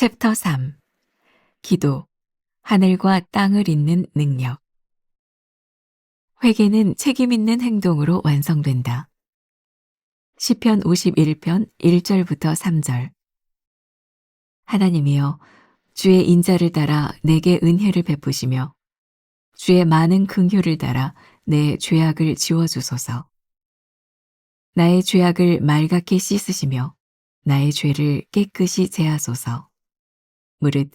챕터 3. 기도, 하늘과 땅을 잇는 능력. 회개는 책임 있는 행동으로 완성된다. 시편 51편 1절부터 3절. 하나님이여, 주의 인자를 따라 내게 은혜를 베푸시며 주의 많은 긍휼을 따라 내 죄악을 지워주소서. 나의 죄악을 맑게 씻으시며 나의 죄를 깨끗이 제하소서. 무릇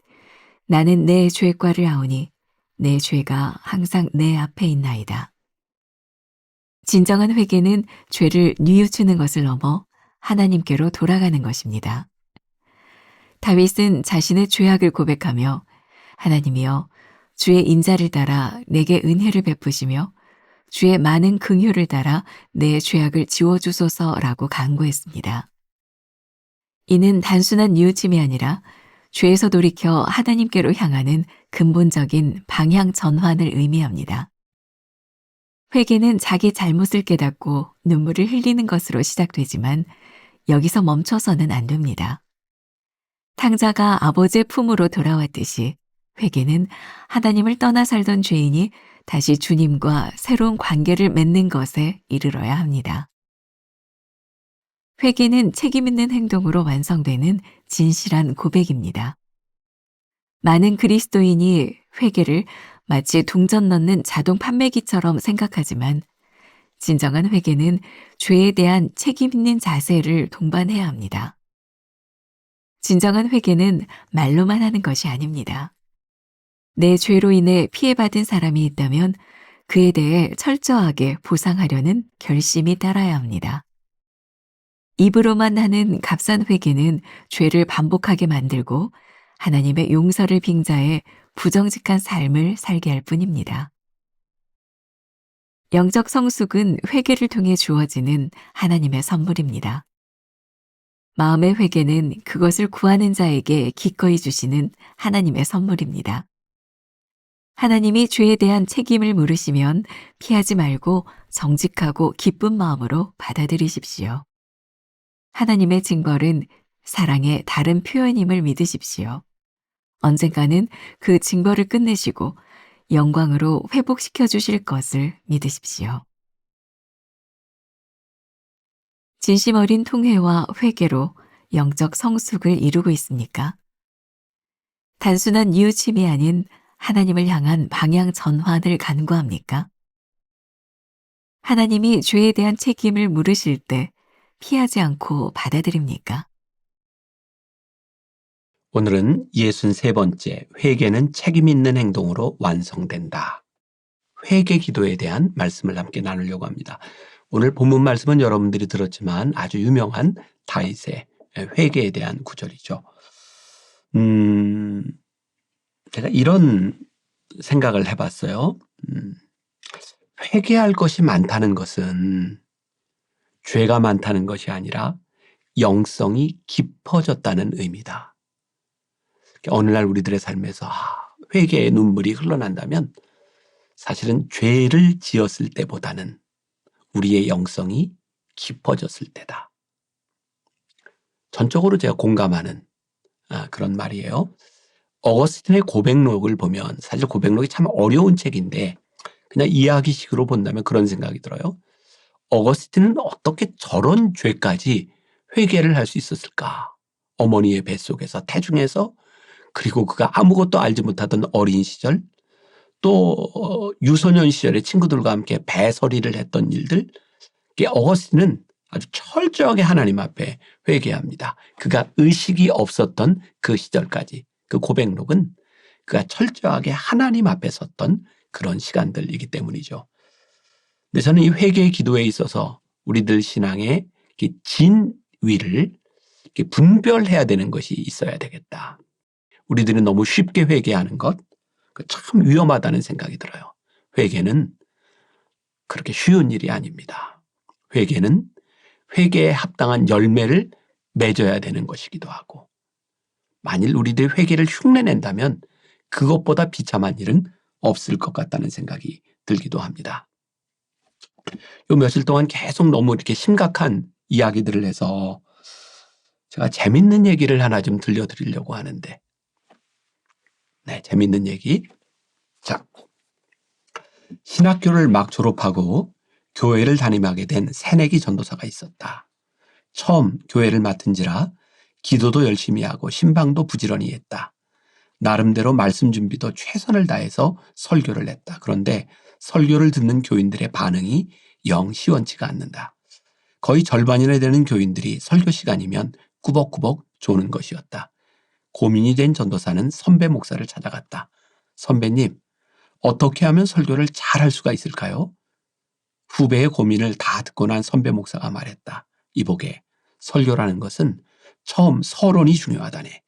나는 내 죄과를 아오니 내 죄가 항상 내 앞에 있나이다. 진정한 회개는 죄를 뉘우치는 것을 넘어 하나님께로 돌아가는 것입니다. 다윗은 자신의 죄악을 고백하며 하나님이여, 주의 인자를 따라 내게 은혜를 베푸시며 주의 많은 긍휼을 따라 내 죄악을 지워주소서라고 간구했습니다. 이는 단순한 뉘우침이 아니라 죄에서 돌이켜 하나님께로 향하는 근본적인 방향 전환을 의미합니다. 회개는 자기 잘못을 깨닫고 눈물을 흘리는 것으로 시작되지만 여기서 멈춰서는 안 됩니다. 탕자가 아버지의 품으로 돌아왔듯이 회개는 하나님을 떠나 살던 죄인이 다시 주님과 새로운 관계를 맺는 것에 이르러야 합니다. 회개는 책임 있는 행동으로 완성되는 진실한 고백입니다. 많은 그리스도인이 회개를 마치 동전 넣는 자동 판매기처럼 생각하지만 진정한 회개는 죄에 대한 책임 있는 자세를 동반해야 합니다. 진정한 회개는 말로만 하는 것이 아닙니다. 내 죄로 인해 피해받은 사람이 있다면 그에 대해 철저하게 보상하려는 결심이 따라야 합니다. 입으로만 하는 값싼 회개는 죄를 반복하게 만들고 하나님의 용서를 빙자해 부정직한 삶을 살게 할 뿐입니다. 영적 성숙은 회개를 통해 주어지는 하나님의 선물입니다. 마음의 회개는 그것을 구하는 자에게 기꺼이 주시는 하나님의 선물입니다. 하나님이 죄에 대한 책임을 물으시면 피하지 말고 정직하고 기쁜 마음으로 받아들이십시오. 하나님의 징벌은 사랑의 다른 표현임을 믿으십시오. 언젠가는 그 징벌을 끝내시고 영광으로 회복시켜 주실 것을 믿으십시오. 진심 어린 통회와 회개로 영적 성숙을 이루고 있습니까? 단순한 뉘우침이 아닌 하나님을 향한 방향 전환을 간구합니까? 하나님이 죄에 대한 책임을 물으실 때 피하지 않고 받아들입니까? 오늘은 63번째 회개는 책임 있는 행동으로 완성된다. 회개 기도에 대한 말씀을 함께 나누려고 합니다. 오늘 본문 말씀은 여러분들이 들었지만 아주 유명한 다윗의 회개에 대한 구절이죠. 제가 이런 생각을 해봤어요. 회개할 것이 많다는 것은 죄가 많다는 것이 아니라 영성이 깊어졌다는 의미다. 어느 날 우리들의 삶에서 회개의 눈물이 흘러난다면 사실은 죄를 지었을 때보다는 우리의 영성이 깊어졌을 때다. 전적으로 제가 공감하는 그런 말이에요. 어거스틴의 고백록을 보면 사실 고백록이 참 어려운 책인데 그냥 이야기식으로 본다면 그런 생각이 들어요. 어거스틴은 어떻게 저런 죄까지 회개를 할 수 있었을까? 어머니의 뱃속에서 태중에서, 그리고 그가 아무것도 알지 못하던 어린 시절, 또 유소년 시절에 친구들과 함께 배설이를 했던 일들, 어거스틴은 아주 철저하게 하나님 앞에 회개합니다. 그가 의식이 없었던 그 시절까지, 그 고백록은 그가 철저하게 하나님 앞에 섰던 그런 시간들이기 때문이죠. 근데 저는 이 회개의 기도에 있어서 우리들 신앙의 진위를 분별해야 되는 것이 있어야 되겠다. 우리들은 너무 쉽게 회개하는 것, 참 위험하다는 생각이 들어요. 회개는 그렇게 쉬운 일이 아닙니다. 회개는 회개에 합당한 열매를 맺어야 되는 것이기도 하고, 만일 우리들이 회개를 흉내낸다면 그것보다 비참한 일은 없을 것 같다는 생각이 들기도 합니다. 요 며칠 동안 계속 너무 이렇게 심각한 이야기들을 해서 제가 재밌는 얘기를 하나 좀 들려드리려고 하는데, 네, 재밌는 얘기. 자, 신학교를 막 졸업하고 교회를 담임하게 된 새내기 전도사가 있었다. 처음 교회를 맡은지라 기도도 열심히 하고 신방도 부지런히 했다. 나름대로 말씀 준비도 최선을 다해서 설교를 했다. 그런데 설교를 듣는 교인들의 반응이 영 시원치가 않는다. 거의 절반이나 되는 교인들이 설교 시간이면 꾸벅꾸벅 조는 것이었다. 고민이 된 전도사는 선배 목사를 찾아갔다. 선배님, 어떻게 하면 설교를 잘할 수가 있을까요? 후배의 고민을 다 듣고 난 선배 목사가 말했다. 이보게, 설교라는 것은 처음 서론이 중요하다네.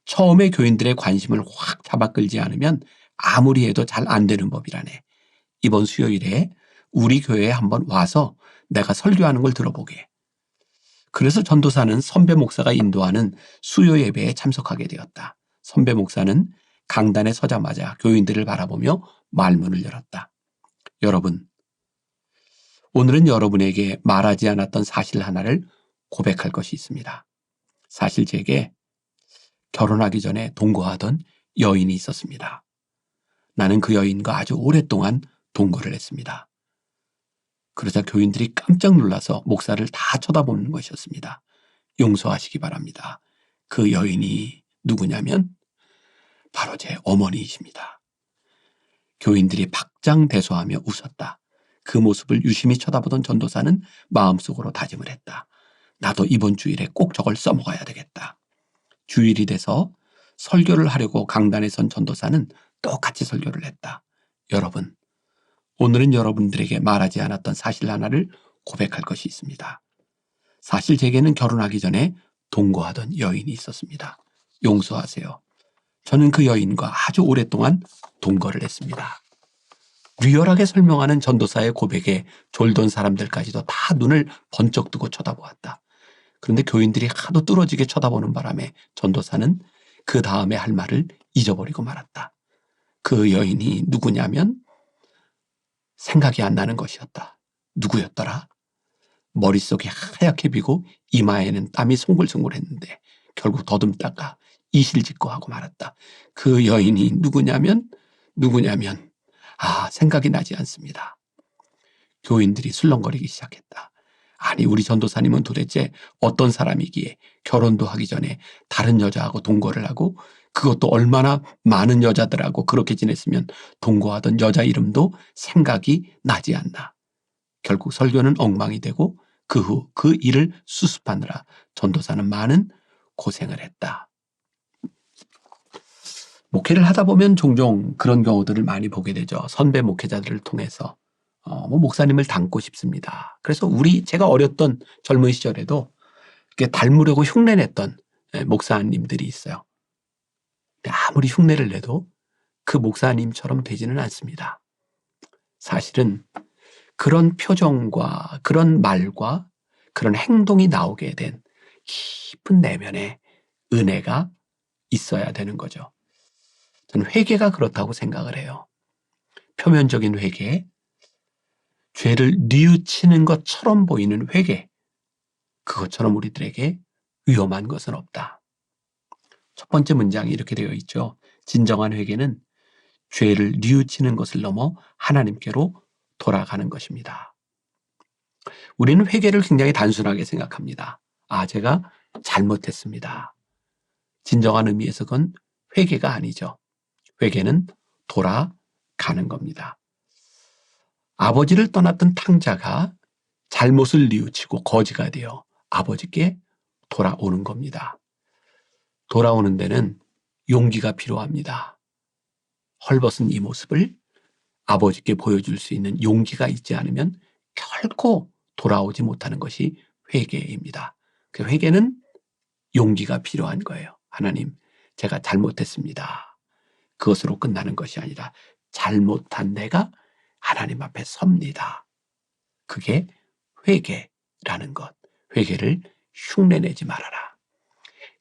처음에 교인들의 관심을 확 잡아끌지 않으면 아무리 해도 잘 안 되는 법이라네. 이번 수요일에 우리 교회에 한번 와서 내가 설교하는 걸 들어보게. 그래서 전도사는 선배 목사가 인도하는 수요 예배에 참석하게 되었다. 선배 목사는 강단에 서자마자 교인들을 바라보며 말문을 열었다. 여러분, 오늘은 여러분에게 말하지 않았던 사실 하나를 고백할 것이 있습니다. 사실 제게 결혼하기 전에 동거하던 여인이 있었습니다. 나는 그 여인과 아주 오랫동안 동거를 했습니다. 그러자 교인들이 깜짝 놀라서 목사를 다 쳐다보는 것이었습니다. 용서하시기 바랍니다. 그 여인이 누구냐면 바로 제 어머니이십니다. 교인들이 박장대소하며 웃었다. 그 모습을 유심히 쳐다보던 전도사는 마음속으로 다짐을 했다. 나도 이번 주일에 꼭 저걸 써먹어야 되겠다. 주일이 돼서 설교를 하려고 강단에 선 전도사는 똑같이 설교를 했다. 여러분, 오늘은 여러분들에게 말하지 않았던 사실 하나를 고백할 것이 있습니다. 사실 제게는 결혼하기 전에 동거하던 여인이 있었습니다. 용서하세요. 저는 그 여인과 아주 오랫동안 동거를 했습니다. 리얼하게 설명하는 전도사의 고백에 졸던 사람들까지도 다 눈을 번쩍 뜨고 쳐다보았다. 그런데 교인들이 하도 뚫어지게 쳐다보는 바람에 전도사는 그 다음에 할 말을 잊어버리고 말았다. 그 여인이 누구냐면 생각이 안 나는 것이었다. 누구였더라? 머릿속이 하얗게 비고 이마에는 땀이 송글송글했는데 결국 더듬다가 이실직고 하고 말았다. 그 여인이 누구냐면 생각이 나지 않습니다. 교인들이 술렁거리기 시작했다. 아니, 우리 전도사님은 도대체 어떤 사람이기에 결혼도 하기 전에 다른 여자하고 동거를 하고 그것도 얼마나 많은 여자들하고 그렇게 지냈으면 동거하던 여자 이름도 생각이 나지 않나. 결국 설교는 엉망이 되고 그 후 그 일을 수습하느라 전도사는 많은 고생을 했다. 목회를 하다 보면 종종 그런 경우들을 많이 보게 되죠. 선배 목회자들을 통해서 목사님을 닮고 싶습니다. 그래서 제가 어렸던 젊은 시절에도 이렇게 닮으려고 흉내냈던 목사님들이 있어요. 근데 아무리 흉내를 내도 그 목사님처럼 되지는 않습니다. 사실은 그런 표정과 그런 말과 그런 행동이 나오게 된 깊은 내면에 은혜가 있어야 되는 거죠. 저는 회개가 그렇다고 생각을 해요. 표면적인 회개, 죄를 뉘우치는 것처럼 보이는 회개, 그것처럼 우리들에게 위험한 것은 없다. 첫 번째 문장이 이렇게 되어 있죠. 진정한 회개는 죄를 뉘우치는 것을 넘어 하나님께로 돌아가는 것입니다. 우리는 회개를 굉장히 단순하게 생각합니다. 제가 잘못했습니다. 진정한 의미에서 그건 회개가 아니죠. 회개는 돌아가는 겁니다. 아버지를 떠났던 탕자가 잘못을 뉘우치고 거지가 되어 아버지께 돌아오는 겁니다. 돌아오는 데는 용기가 필요합니다. 헐벗은 이 모습을 아버지께 보여줄 수 있는 용기가 있지 않으면 결코 돌아오지 못하는 것이 회개입니다. 그 회개는 용기가 필요한 거예요. 하나님, 제가 잘못했습니다. 그것으로 끝나는 것이 아니라 잘못한 내가 하나님 앞에 섭니다. 그게 회개라는 것. 회개를 흉내내지 말아라.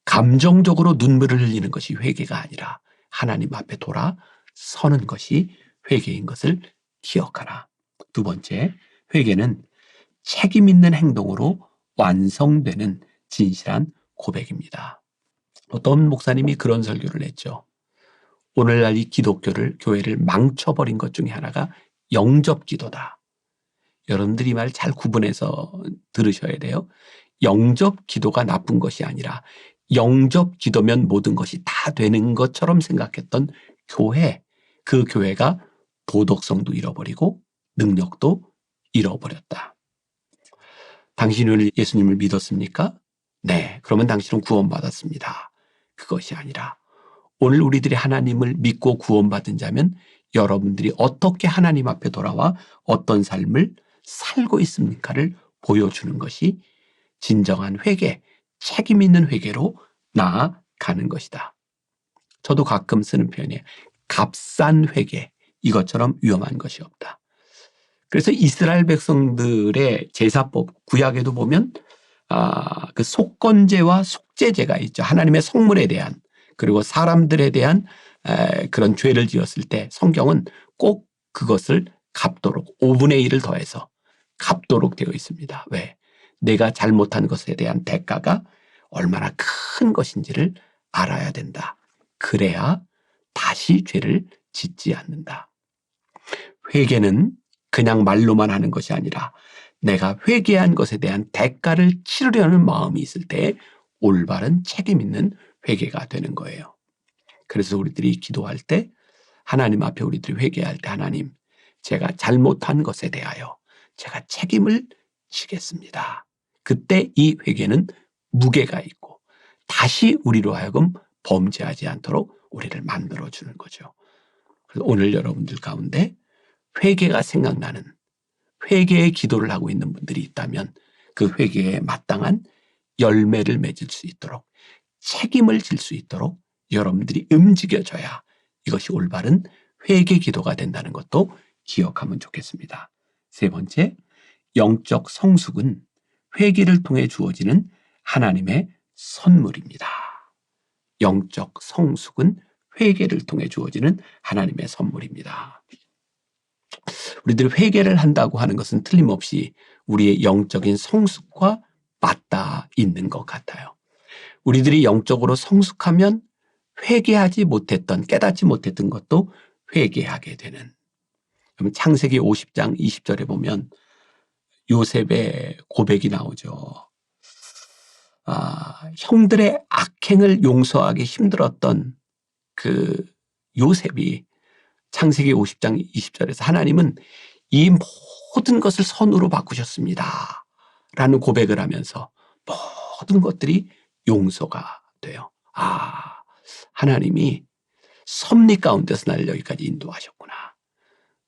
감정적으로 눈물을 흘리는 것이 회개가 아니라 하나님 앞에 돌아서는 것이 회개인 것을 기억하라. 두 번째, 회개는 책임 있는 행동으로 완성되는 진실한 고백입니다. 어떤 목사님이 그런 설교를 했죠. 오늘날 이 기독교를, 교회를 망쳐버린 것 중에 하나가 영접기도다. 여러분들이 이 말 잘 구분해서 들으셔야 돼요. 영접기도가 나쁜 것이 아니라 영접기도면 모든 것이 다 되는 것처럼 생각했던 교회, 그 교회가 도덕성도 잃어버리고 능력도 잃어버렸다. 당신이 오늘 예수님을 믿었습니까? 네, 그러면 당신은 구원받았습니다. 그것이 아니라 오늘 우리들이 하나님을 믿고 구원받은 자면 여러분들이 어떻게 하나님 앞에 돌아와 어떤 삶을 살고 있습니까를 보여주는 것이 진정한 회개, 책임 있는 회개로 나아가는 것이다. 저도 가끔 쓰는 표현이에요. 값싼 회개, 이것처럼 위험한 것이 없다. 그래서 이스라엘 백성들의 제사법, 구약에도 보면 그 속건제와 속죄제가 있죠. 하나님의 성물에 대한, 그리고 사람들에 대한 그런 죄를 지었을 때 성경은 꼭 그것을 갚도록 5분의 1을 더해서 갚도록 되어 있습니다. 왜? 내가 잘못한 것에 대한 대가가 얼마나 큰 것인지를 알아야 된다. 그래야 다시 죄를 짓지 않는다. 회개는 그냥 말로만 하는 것이 아니라 내가 회개한 것에 대한 대가를 치르려는 마음이 있을 때 올바른 책임 있는 회개가 되는 거예요. 그래서 우리들이 기도할 때 하나님 앞에 우리들이 회개할 때 하나님, 제가 잘못한 것에 대하여 제가 책임을 지겠습니다. 그때 이 회개는 무게가 있고 다시 우리로 하여금 범죄하지 않도록 우리를 만들어주는 거죠. 그래서 오늘 여러분들 가운데 회개가 생각나는 회개의 기도를 하고 있는 분들이 있다면 그 회개에 마땅한 열매를 맺을 수 있도록 책임을 질 수 있도록 여러분들이 움직여줘야 이것이 올바른 회개 기도가 된다는 것도 기억하면 좋겠습니다. 세 번째, 영적 성숙은 회개를 통해 주어지는 하나님의 선물입니다. 영적 성숙은 회개를 통해 주어지는 하나님의 선물입니다. 우리들이 회개를 한다고 하는 것은 틀림없이 우리의 영적인 성숙과 맞닿아 있는 것 같아요. 우리들이 영적으로 성숙하면 회개하지 못했던, 깨닫지 못했던 것도 회개하게 되는. 그럼 창세기 50장 20절에 보면 요셉의 고백이 나오죠. 형들의 악행을 용서하기 힘들었던 그 요셉이 창세기 50장 20절에서 하나님은 이 모든 것을 선으로 바꾸셨습니다. 라는 고백을 하면서 모든 것들이 용서가 돼요. 하나님이 섭리 가운데서 나를 여기까지 인도하셨구나.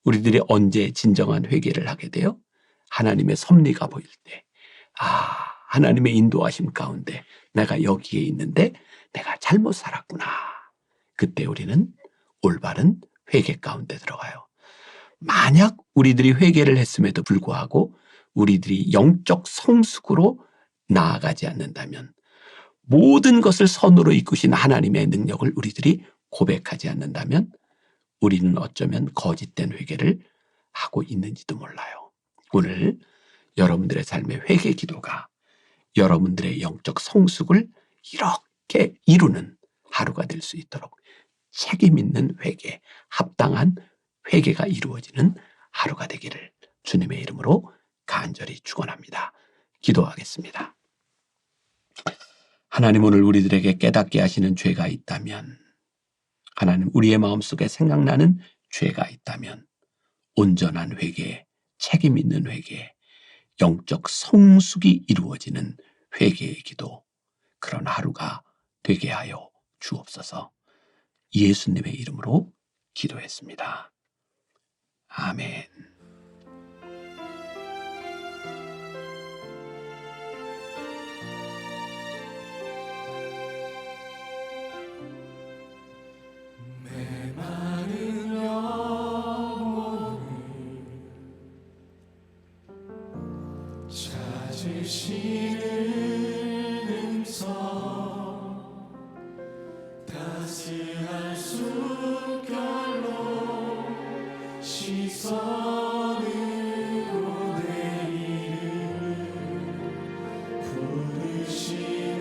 우리들이 언제 진정한 회개를 하게 돼요? 하나님의 섭리가 보일 때. 하나님의 인도하심 가운데 내가 여기에 있는데 내가 잘못 살았구나. 그때 우리는 올바른 회개 가운데 들어가요. 만약 우리들이 회개를 했음에도 불구하고 우리들이 영적 성숙으로 나아가지 않는다면, 모든 것을 선으로 이끄신 하나님의 능력을 우리들이 고백하지 않는다면 우리는 어쩌면 거짓된 회개를 하고 있는지도 몰라요. 오늘 여러분들의 삶의 회개 기도가 여러분들의 영적 성숙을 이렇게 이루는 하루가 될 수 있도록 책임 있는 회개, 합당한 회개가 이루어지는 하루가 되기를 주님의 이름으로 간절히 축원합니다. 기도하겠습니다. 하나님, 오늘 우리들에게 깨닫게 하시는 죄가 있다면, 하나님, 우리의 마음속에 생각나는 죄가 있다면 온전한 회개, 책임 있는 회개, 영적 성숙이 이루어지는 회개의 기도, 그런 하루가 되게 하여 주옵소서. 예수님의 이름으로 기도했습니다. 아멘. 메마른 영혼을 찾으시는 음성, 따스한 숨결로 시선으로 내 이름을 부르시네.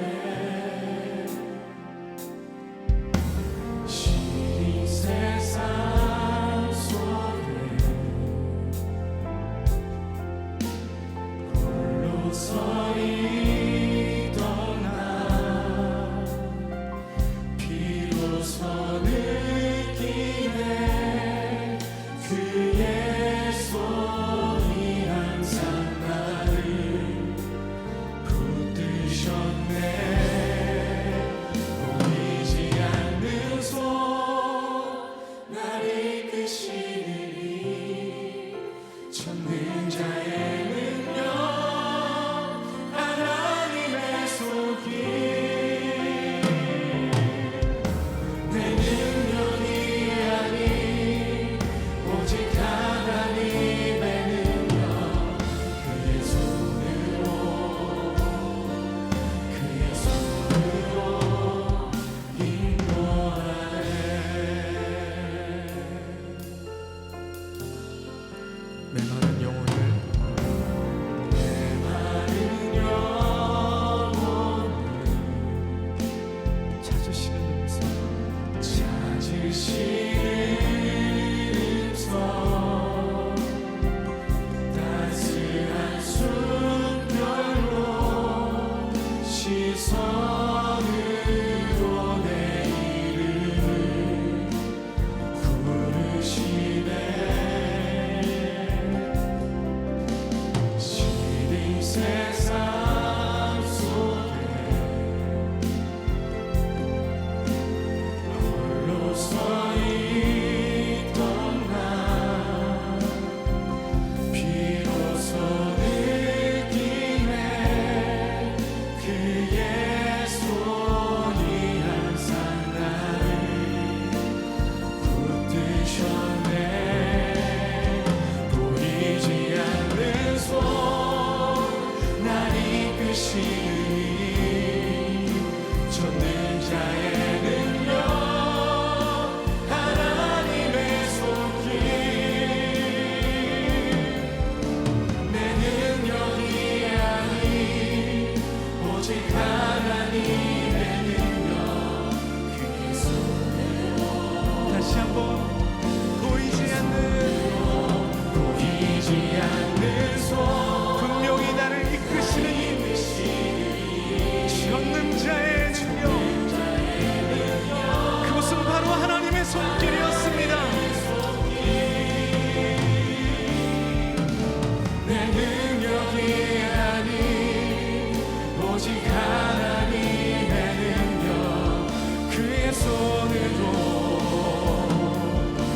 그의 손으로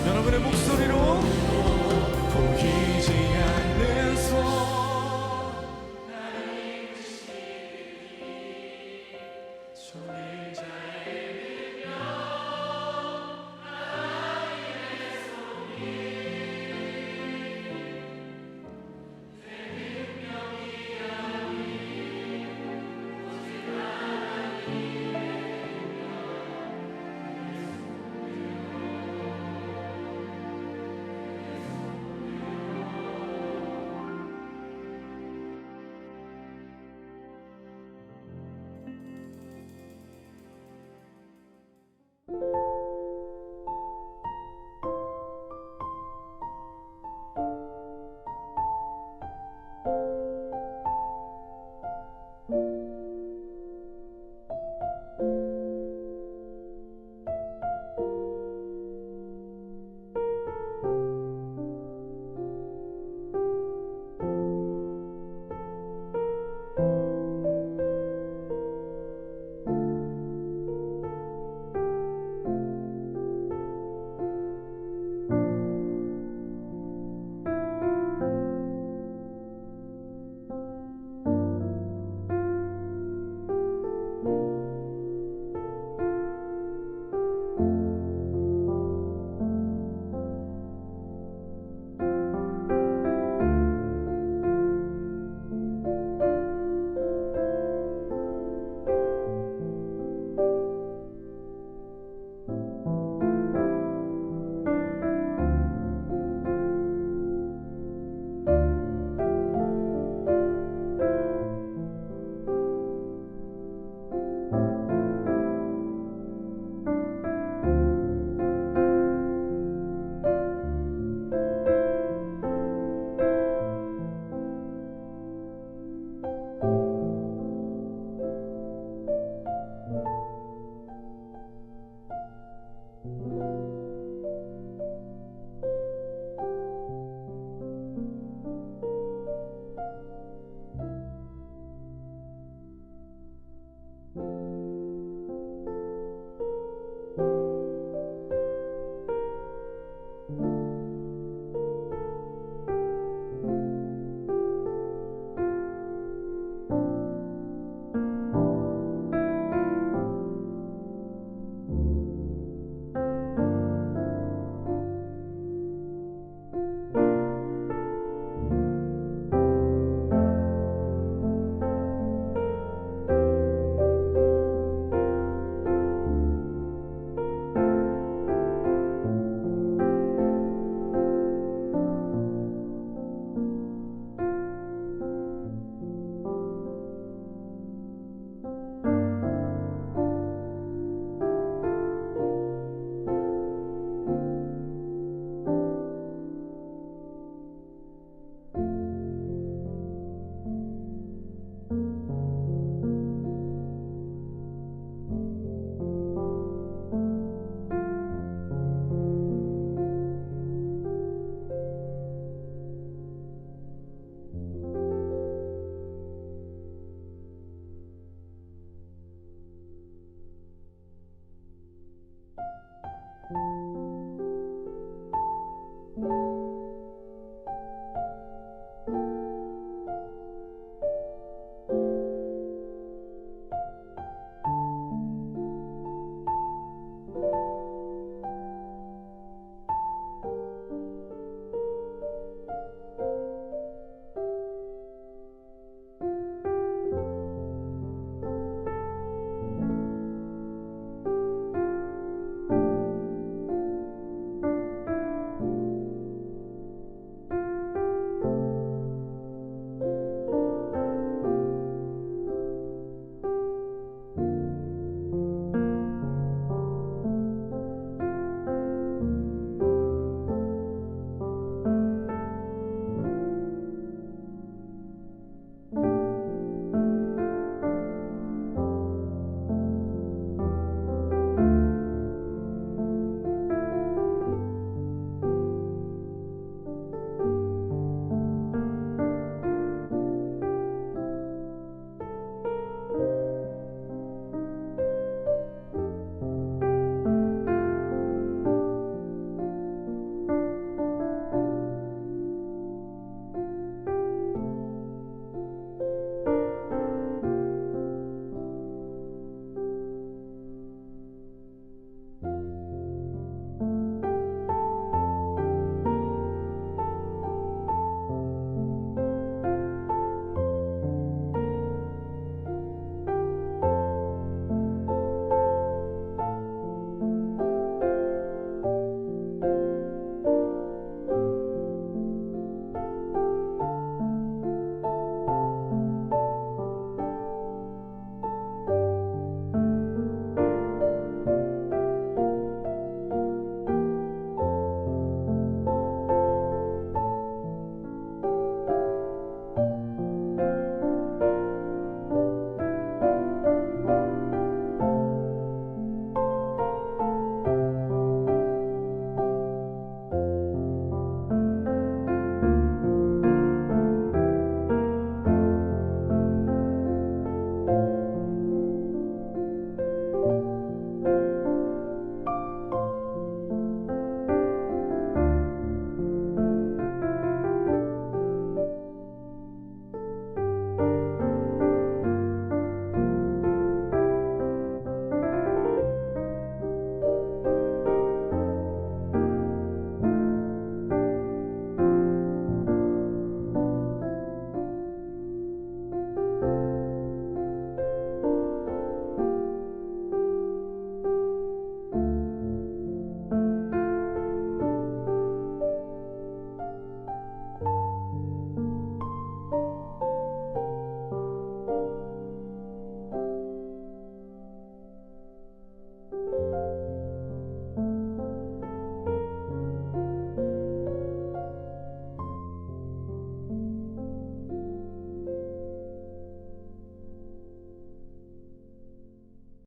여러분의 목소리로 보이지 않는 손